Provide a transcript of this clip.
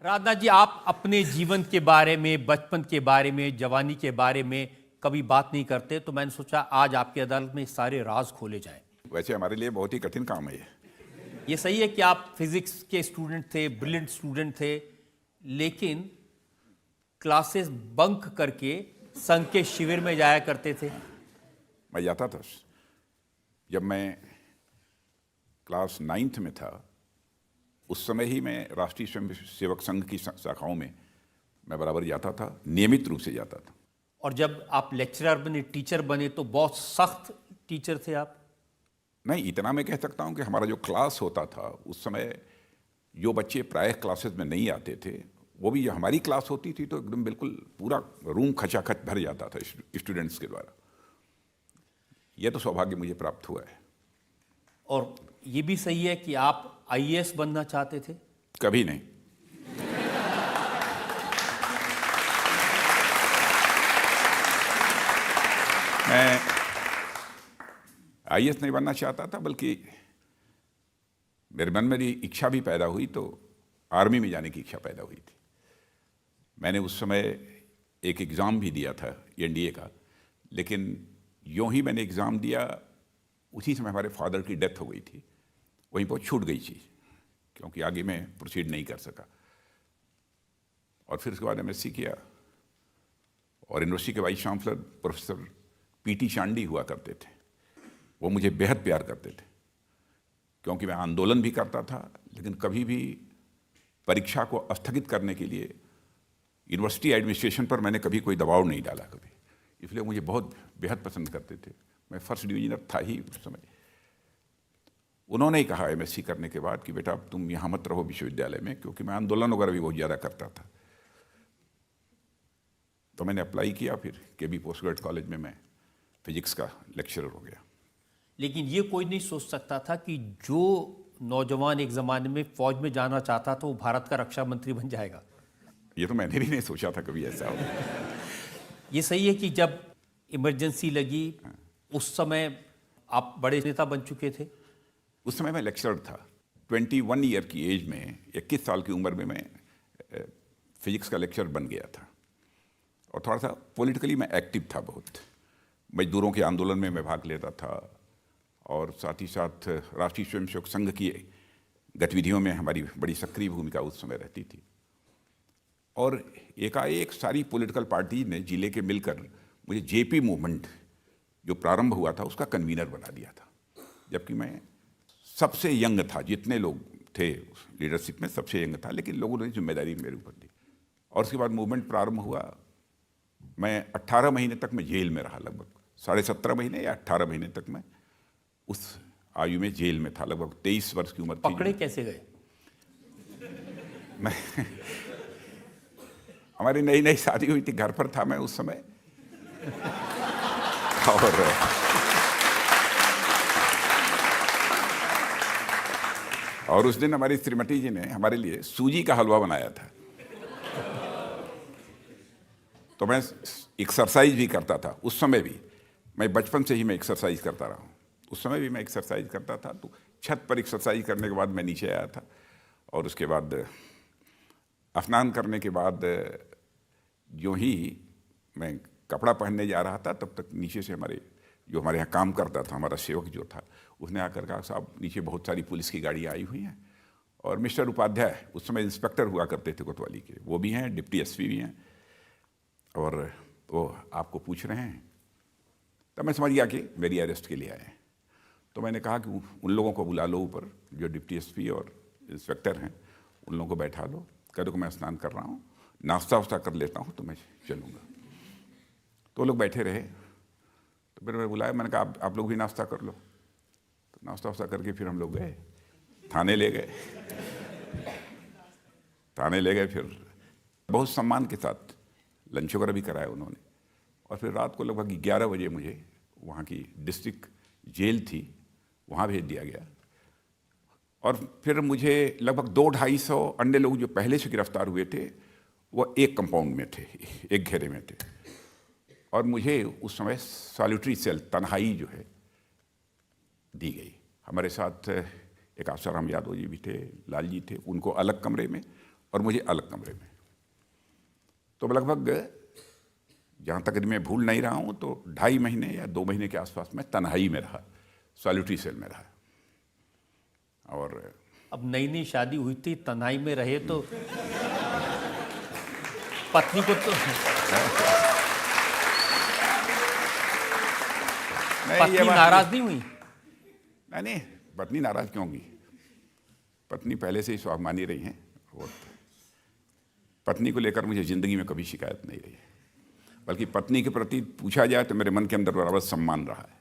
राधना जी, आप अपने जीवन के बारे में, बचपन के बारे में, जवानी के बारे में कभी बात नहीं करते, तो मैंने सोचा आज आपकी अदालत में सारे राज खोले जाएं। वैसे हमारे लिए बहुत ही कठिन काम है ये। ये सही है कि आप फिजिक्स के स्टूडेंट थे, ब्रिलियंट स्टूडेंट थे, लेकिन क्लासेस बंक करके संघ के शिविर में जाया करते थे। मैं जाता था। जब मैं क्लास 9th में था उस समय ही मैं राष्ट्रीय स्वयं सेवक संघ की शाखाओं में मैं बराबर जाता था, नियमित रूप से जाता था। और जब आप लेक्चरर बने, टीचर बने, तो बहुत सख्त टीचर थे आप? नहीं, इतना मैं कह सकता हूँ कि हमारा जो क्लास होता था उस समय जो बच्चे प्रायः क्लासेस में नहीं आते थे, वो भी हमारी क्लास होती थी तो एकदम बिल्कुल पूरा रूम खचाखच भर जाता था स्टूडेंट्स के द्वारा। यह तो सौभाग्य मुझे प्राप्त हुआ है। और ये भी सही है कि आप आईएएस बनना चाहते थे? कभी नहीं। मैं आईएएस नहीं बनना चाहता था, बल्कि मेरे मन में इच्छा भी पैदा हुई तो आर्मी में जाने की इच्छा पैदा हुई थी। मैंने उस समय एक एग्ज़ाम भी दिया था एनडीए का, लेकिन यूँ ही मैंने एग्ज़ाम दिया उसी समय हमारे फादर की डेथ हो गई थी। वहीं पर छूट गई चीज़, क्योंकि आगे मैं प्रोसीड नहीं कर सका। और फिर उसके बाद एमएससी किया, और यूनिवर्सिटी के vice chancellor professor P T Chandy हुआ करते थे। वो मुझे बेहद प्यार करते थे, क्योंकि मैं आंदोलन भी करता था, लेकिन कभी भी परीक्षा को स्थगित करने के लिए यूनिवर्सिटी एडमिनिस्ट्रेशन पर मैंने कभी कोई दबाव नहीं डाला कभी। इसलिए मुझे बहुत बेहद पसंद करते थे। मैं फर्स्ट डिवीजनर था ही उस समय। उन्होंने ही कहा एमएससी करने के बाद कि बेटा अब तुम यहाँ मत रहो विश्वविद्यालय में, क्योंकि मैं आंदोलन वगैरह भी बहुत ज़्यादा करता था। तो मैंने अप्लाई किया, फिर केबी पोस्ट ग्रेजुएट कॉलेज में मैं फिजिक्स का लेक्चरर हो गया। लेकिन ये कोई नहीं सोच सकता था कि जो नौजवान एक ज़माने में फौज में जाना चाहता था वो भारत का रक्षा मंत्री बन जाएगा। ये तो मैंने भी नहीं सोचा था कभी ऐसा हो। ये सही है कि जब इमरजेंसी लगी उस समय आप बड़े नेता बन चुके थे? उस समय मैं लेक्चरर था। 21 ईयर की एज में, 21 साल की उम्र में मैं फिजिक्स का लेक्चरर बन गया था। और थोड़ा सा पॉलिटिकली मैं एक्टिव था बहुत। मजदूरों के आंदोलन में मैं भाग लेता था, और साथ ही साथ राष्ट्रीय स्वयंसेवक संघ की गतिविधियों में हमारी बड़ी सक्रिय भूमिका उस समय रहती थी। और एकाएक सारी पॉलिटिकल पार्टी ने जिले के मिलकर मुझे जेपी मूवमेंट जो प्रारंभ हुआ था उसका कन्वीनर बना दिया था, जबकि मैं सबसे यंग था। जितने लोग थे लीडरशिप में सबसे यंग था, लेकिन लोगों ने जिम्मेदारी मेरे ऊपर दी। और उसके बाद मूवमेंट प्रारंभ हुआ। मैं 18 महीने तक मैं जेल में रहा, लगभग 17.5 महीने या 18 महीने तक मैं उस आयु में जेल में था। लगभग 23 वर्ष की उम्र थी। पकड़े कैसे गए? मैं हमारी नई नई शादी हुई थी, घर पर था मैं उस समय। और उस दिन हमारी श्रीमती जी ने हमारे लिए सूजी का हलवा बनाया था। तो मैं एक्सरसाइज भी करता था उस समय भी। मैं बचपन से ही मैं एक्सरसाइज करता रहा हूँ। उस समय भी मैं एक्सरसाइज करता था। तो छत पर एक्सरसाइज करने के बाद मैं नीचे आया था, और उसके बाद स्नान करने के बाद जो ही मैं कपड़ा पहनने जा रहा था, तब तक नीचे से हमारे यहाँ काम करता था, हमारा सेवक जो था, उसने आकर कहा साहब नीचे बहुत सारी पुलिस की गाड़ियाँ आई हुई हैं, और मिस्टर उपाध्याय उस समय इंस्पेक्टर हुआ करते थे कोतवाली के, वो भी हैं, डिप्टी एसपी भी हैं, और वो आपको पूछ रहे हैं। तब मैं समझ गया कि मेरी अरेस्ट के लिए आए हैं। तो मैंने कहा कि उन लोगों को बुला लो ऊपर, जो डिप्टी एसपी और इंस्पेक्टर हैं, उन लोगों को बैठा लो। कह दो कि मैं स्नान कर रहा हूँ, नाश्ता वास्ता कर लेता हूँ, तो मैं चलूँगा। तो लोग बैठे रहे। तो फिर मैं बुलाया, मैंने कहा आप लोग भी नाश्ता कर लो। तो नाश्ता वास्ता करके फिर हम लोग गए, थाने ले गए। थाने ले गए, फिर बहुत सम्मान के साथ लंच वगैरह भी कराया उन्होंने। और फिर रात को लगभग 11 बजे मुझे वहाँ की डिस्ट्रिक्ट जेल थी, वहाँ भेज दिया गया। और फिर मुझे लगभग 200-250 अन्य लोग जो पहले से गिरफ्तार हुए थे वो एक कंपाउंड में थे, एक घेरे में थे। और मुझे उस समय सॉलिटरी सेल, तन्हाई जो है, दी गई। हमारे साथ एक आसाराम यादव जी भी थे, लाल जी थे, उनको अलग कमरे में, और मुझे अलग कमरे में। तो लगभग जहाँ तक मैं भूल नहीं रहा हूँ तो 2.5 महीने या 2 महीने के आसपास मैं तन्हाई में रहा, सॉलिटरी सेल में रहा। और अब नई नई शादी हुई थी, तन्हाई में रहे तो पत्नी को तो पत्नी नाराज नहीं हुई? नहीं, पत्नी नाराज क्यों होगी? पत्नी पहले से ही स्वाभिमानी रही हैं और पत्नी को लेकर मुझे जिंदगी में कभी शिकायत नहीं रही है। बल्कि पत्नी के प्रति पूछा जाए तो मेरे मन के अंदर बराबर सम्मान रहा है।